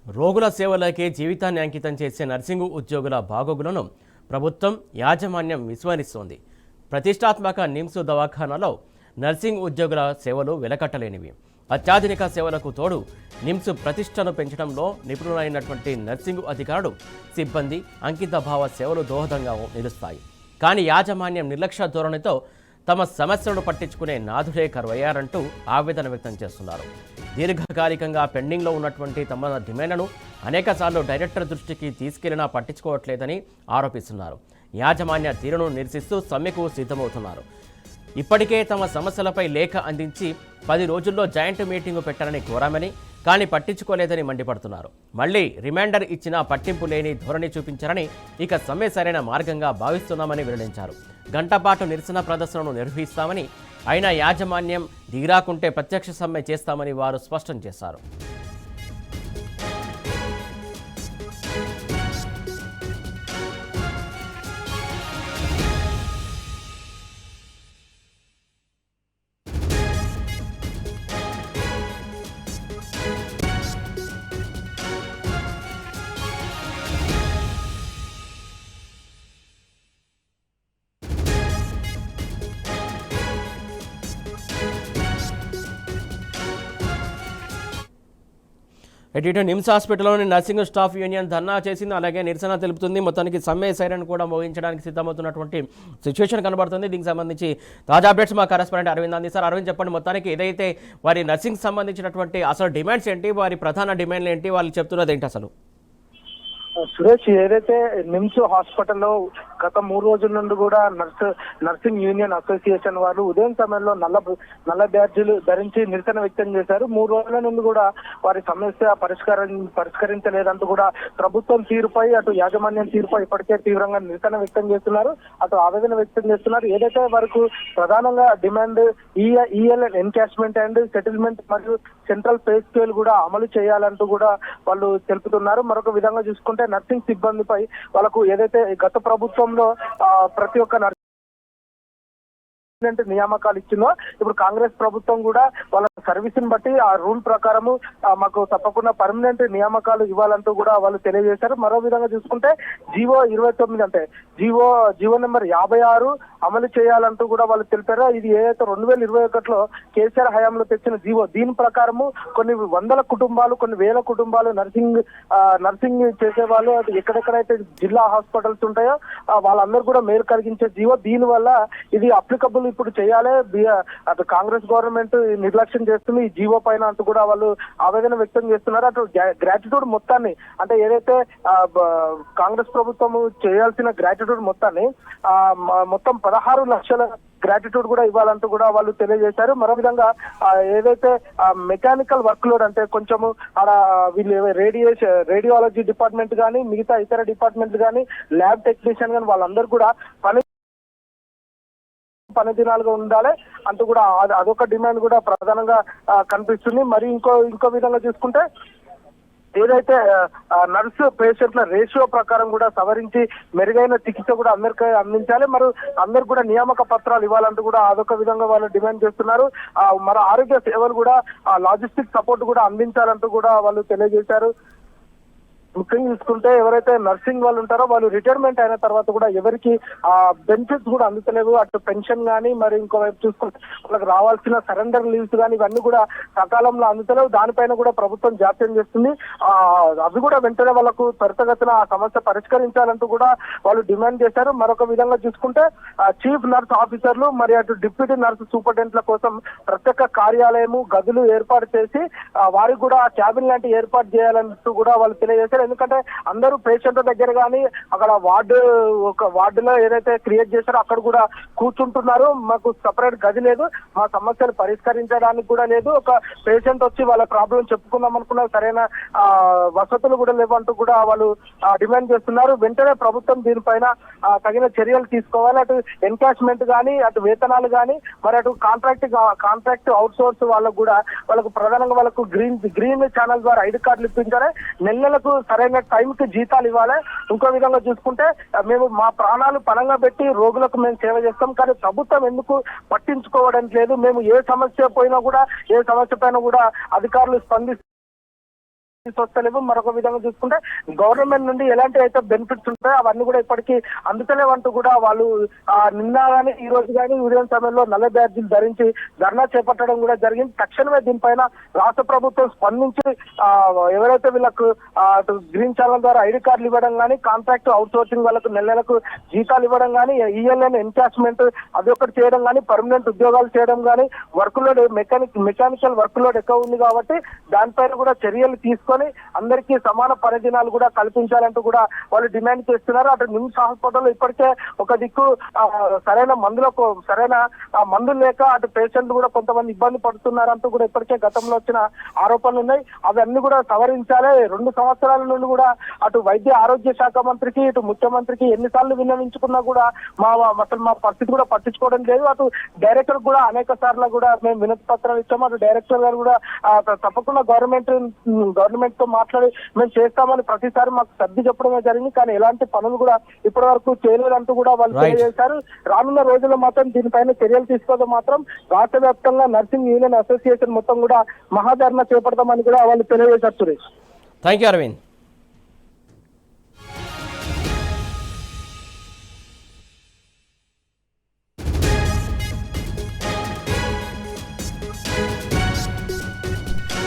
రోగుల సేవలకే జీవితాన్ని అంకితం చేసే నర్సింగు ఉద్యోగుల బాగోగులను ప్రభుత్వం యాజమాన్యం విస్మరిస్తోంది. ప్రతిష్టాత్మక నిమ్స్ దవాఖానాలో నర్సింగ్ ఉద్యోగుల సేవలు వెలకట్టలేనివి. అత్యాధునిక సేవలకు తోడు నిమ్స్ ప్రతిష్టను పెంచడంలో నిపుణులైనటువంటి నర్సింగు అధికారులు, సిబ్బంది అంకితభావ సేవలు దోహదంగా నిలుస్తాయి. కానీ యాజమాన్యం నిర్లక్ష్య ధోరణితో తమ సమస్యలను పట్టించుకునే నాథుడే కరువయ్యారంటూ ఆవేదన వ్యక్తం చేస్తున్నారు. దీర్ఘకాలికంగా పెండింగ్లో ఉన్నటువంటి తమ డిమాండ్లను అనేకసార్లు డైరెక్టర్ దృష్టికి తీసుకెళ్లినా పట్టించుకోవట్లేదని ఆరోపిస్తున్నారు. యాజమాన్య తీరును నిరసిస్తూ సమ్మెకు సిద్ధమవుతున్నారు. ఇప్పటికే తమ సమస్యలపై లేఖ అందించి 10 రోజుల్లో జాయింట్ మీటింగు పెట్టాలని కోరామని, కానీ పట్టించుకోలేదని మండిపడుతున్నారు. మళ్లీ రిమైండర్ ఇచ్చినా పట్టింపు లేని ధోరణి చూపించారని, ఇక సమ్మె సరైన మార్గంగా భావిస్తున్నామని వెల్లడించారు. గంటపాటు నిరసన ప్రదర్శనను నిర్వహిస్తామని, అయినా యాజమాన్యం దిగిరాకుంటే ప్రత్యక్ష సమ్మె చేస్తామని వారు స్పష్టం చేశారు. ఇటు నిమ్స్ హాస్పిటల్లోని నర్సింగ్ స్టాఫ్ యూనియన్ ధర్నా చేసింది, అలాగే నిరసన తెలుపుతుంది. మొత్తానికి సమ్మె సైరన్ కూడా మోగించడానికి సిద్ధమవుతున్నటువంటి సిచ్యువేషన్ కనబడుతుంది. దీనికి సంబంధించి తాజా అప్డేట్స్ మా కరెస్పాండెంట్ అరవింద్ అందిస్తారు. అరవింద్, చెప్పండి, మొత్తానికి ఏదైతే వారి నర్సింగ్ సంబంధించినటువంటి అసలు డిమాండ్స్ ఏంటి, వారి ప్రధాన డిమాండ్లు ఏంటి, వాళ్ళు చెప్తున్నది ఏంటి అసలు? సురేష్, ఏదైతే నిమ్స్ హాస్పిటల్లో గత 3 రోజుల నుండి కూడా నర్సింగ్ యూనియన్ అసోసియేషన్ వారు ఉదయం సమయంలో నల్ల బ్యాడ్జీలు ధరించి నిరసన వ్యక్తం చేశారు. 3 రోజుల నుండి కూడా వారి సమస్య పరిష్కరించలేదంటూ కూడా ప్రభుత్వం తీరుపై, అటు యాజమాన్యం తీరుపై ఇప్పటికే తీవ్రంగా నిరసన వ్యక్తం చేస్తున్నారు, అటు ఆవేదన వ్యక్తం చేస్తున్నారు. ఏదైతే వరకు ప్రధానంగా demand EL encashment and settlement మరియు సెంట్రల్ పే స్కేల్ కూడా అమలు చేయాలంటూ కూడా వాళ్ళు తెలుపుతున్నారు. మరొక విధంగా చూసుకుంటే నర్సింగ్ సిబ్బందిపై వాళ్ళకు ఏదైతే గత ప్రభుత్వంలో ప్రతి ఒక్క నియామకాలు ఇచ్చిందో, ఇప్పుడు కాంగ్రెస్ ప్రభుత్వం కూడా వాళ్ళ సర్వీస్ ని బట్టి ఆ రూల్ ప్రకారము మాకు తప్పకుండా పర్మనెంట్ నియామకాలు ఇవ్వాలంటూ కూడా వాళ్ళు తెలియజేశారు. మరో విధంగా చూసుకుంటే జీవో 29 అంటే జీవో నెంబర్ 56 అమలు చేయాలంటూ కూడా వాళ్ళు తెలిపారు. ఇది ఏదైతే 2021లో కేసీఆర్ హయాంలో తెచ్చిన జీవో, దీని ప్రకారము కొన్ని వందల కుటుంబాలు, కొన్ని వేల కుటుంబాలు నర్సింగ్ చేసే వాళ్ళు ఎక్కడెక్కడైతే జిల్లా హాస్పిటల్స్ ఉంటాయో వాళ్ళందరూ కూడా మేలు కలిగించే జీవో. దీని వల్ల ఇది అప్లికబుల్ ఇప్పుడు చేయాలి, అటు కాంగ్రెస్ గవర్నమెంట్ నిర్లక్ష్యం చేస్తుంది ఈ జీవో పైన అంటూ కూడా వాళ్ళు ఆవేదన వ్యక్తం చేస్తున్నారు. అటు గ్రాట్యుటూడ్ మొత్తాన్ని, అంటే ఏదైతే కాంగ్రెస్ ప్రభుత్వం చేయాల్సిన గ్రాట్యుటూడ్ మొత్తాన్ని మొత్తం 16 లక్షల గ్రాటిట్యూడ్ కూడా ఇవ్వాలంటూ కూడా వాళ్ళు తెలియజేశారు. మరో విధంగా ఏదైతే మెకానికల్ వర్క్ లోడ్, అంటే కొంచెము అక్కడ వీళ్ళు రేడియాలజీ డిపార్ట్మెంట్ కానీ, మిగతా ఇతర డిపార్ట్మెంట్లు కానీ, ల్యాబ్ టెక్నీషియన్ కానీ వాళ్ళందరూ కూడా పని దినాలుగా ఉండాలి అంటూ కూడా అదొక డిమాండ్ కూడా ప్రధానంగా కనిపిస్తుంది. మరి ఇంకో విధంగా చూసుకుంటే ఏదైతే నర్సు పేషెంట్ల రేషియో ప్రకారం కూడా సవరించి మెరుగైన చికిత్స కూడా అందరికీ అందించాలి, మరి అందరు కూడా నియామక పత్రాలు ఇవ్వాలంటూ కూడా అదొక విధంగా వాళ్ళు డిమాండ్ చేస్తున్నారు. మరి ఆరోగ్య సేవలు కూడా లాజిస్టిక్ సపోర్ట్ కూడా అందించాలంటూ కూడా వాళ్ళు తెలియజేశారు. ముఖ్యంగా చూసుకుంటే ఎవరైతే నర్సింగ్ వాళ్ళు ఉంటారో వాళ్ళు రిటైర్మెంట్ అయిన తర్వాత కూడా ఎవరికి బెనిఫిట్స్ కూడా అందుతలేవు, అటు పెన్షన్ కానీ, మరి ఇంకోవైపు చూసుకుంటే వాళ్ళకి రావాల్సిన సరెండర్ లీవ్స్ కానీ ఇవన్నీ కూడా సకాలంలో అందుతలేవు. దానిపైన కూడా ప్రభుత్వం జాప్యం చేస్తుంది. అవి కూడా వెంటనే వాళ్ళకు త్వరితగతిన ఆ సమస్య పరిష్కరించాలంటూ కూడా వాళ్ళు డిమాండ్ చేశారు. మరొక విధంగా చూసుకుంటే చీఫ్ నర్స్ ఆఫీసర్లు, మరి అటు డిప్యూటీ నర్స్ సూపరింటెండెంట్ల కోసం ప్రత్యేక కార్యాలయము, గదులు ఏర్పాటు చేసి వారికి కూడా క్యాబిన్ లాంటి ఏర్పాటు చేయాలంటూ కూడా వాళ్ళు తెలియజేశారు. ఎందుకంటే అందరూ పేషెంట్ల దగ్గర కానీ అక్కడ వార్డులో ఏదైతే క్రియేట్ చేశారో అక్కడ కూడా కూర్చుంటున్నారు. మాకు సపరేట్ గది లేదు, మా సమస్యలు పరిష్కరించడానికి కూడా లేదు, ఒక పేషెంట్ వచ్చి వాళ్ళ ప్రాబ్లం చెప్పుకుందాం అనుకున్న సరైన వసతులు కూడా లేవంటూ కూడా వాళ్ళు డిమాండ్ చేస్తున్నారు. వెంటనే ప్రభుత్వం దీనిపైన తగిన చర్యలు తీసుకోవాలి. అటు ఎన్కాష్మెంట్ కానీ, అటు వేతనాలు కానీ, మరి అటు కాంట్రాక్ట్ అవుట్ సోర్స్ వాళ్ళకు ప్రధానంగా వాళ్ళకు గ్రీన్ ఛానల్ ద్వారా ఐడి కార్డులు ఇప్పించాలి, నెలలకు సరైన టైంకి జీతాలు ఇవ్వాలి. ఇంకో విధంగా చూసుకుంటే మేము మా ప్రాణాలు పణంగా పెట్టి రోగులకు మేము సేవ చేస్తాం, కానీ ప్రభుత్వం ఎందుకు పట్టించుకోవడం లేదు? మేము ఏ సమస్య పైన కూడా అధికారులు స్పందిస్తారు. తీసుకొస్తలేవు. మరొక విధంగా చూసుకుంటే గవర్నమెంట్ నుండి ఎలాంటి అయితే బెనిఫిట్స్ ఉంటాయో అవన్నీ కూడా ఇప్పటికీ అందుతలేవంటూ కూడా వాళ్ళు నిన్న కానీ ఈ రోజు కానీ ఉదయం సమయంలో నల్ల బ్యాడ్జీలు ధరించి ధర్నా చేపట్టడం కూడా జరిగింది. తక్షణమే దీనిపైన రాష్ట్ర ప్రభుత్వం స్పందించి ఎవరైతే వీళ్ళకు గ్రీన్ ఛానల్ ద్వారా ఐడి కార్డులు ఇవ్వడం కానీ, కాంట్రాక్ట్ అవుట్ సోర్సింగ్ వాళ్ళకు నెలకు జీతాలు ఇవ్వడం కానీ, ఈఎల్ఎన్ ఎన్కాష్మెంట్ అది ఒకటి చేయడం కానీ, పర్మనెంట్ ఉద్యోగాలు చేయడం కానీ, work load mechanical work load ఎక్కువ ఉంది కాబట్టి దానిపైన కూడా చర్యలు తీసుకొని అందరికీ సమాన పరిదినాలు కూడా కల్పించాలంటూ కూడా వాళ్ళు డిమాండ్ చేస్తున్నారు. అటు నిమ్స్ హాస్పిటల్లో ఇప్పటికే ఒక దిక్కు సరైన మందులు లేక అటు పేషెంట్లు కూడా కొంతమంది ఇబ్బంది పడుతున్నారంటూ కూడా ఇప్పటికే గతంలో వచ్చిన ఆరోపణలు ఉన్నాయి. అవన్నీ కూడా సవరించాలి. 2 సంవత్సరాల నుండి కూడా అటు వైద్య ఆరోగ్య శాఖ మంత్రికి ఇటు ముఖ్యమంత్రికి ఎన్నిసార్లు విన్నవించుకున్నా కూడా అసలు మా పరిస్థితి కూడా పట్టించుకోవడం లేదు. అటు డైరెక్టర్ కూడా అనేక సార్లు కూడా మేము వినతి పత్రం ఇచ్చాము. అటు డైరెక్టర్ గారు కూడా తప్పకుండా గవర్నమెంట్ తో మాట్లాడి మేము చేస్తామని ప్రతిసారి మాకు సర్ది చెప్పడమే జరిగింది. కానీ ఎలాంటి పనులు కూడా ఇప్పటి వరకు చేయలేదంటూ కూడా వాళ్ళు తెలియజేశారు. రానున్న రోజుల్లో మాత్రం దీనిపైన చర్యలు తీసుకోవడం మాత్రం రాష్ట్ర వ్యాప్తంగా నర్సింగ్ యూనియన్ అసోసియేషన్ మొత్తం కూడా మహాధర్నా చేపడతామని కూడా వాళ్ళు తెలియజేశారు. Suresh, thank you Arvind.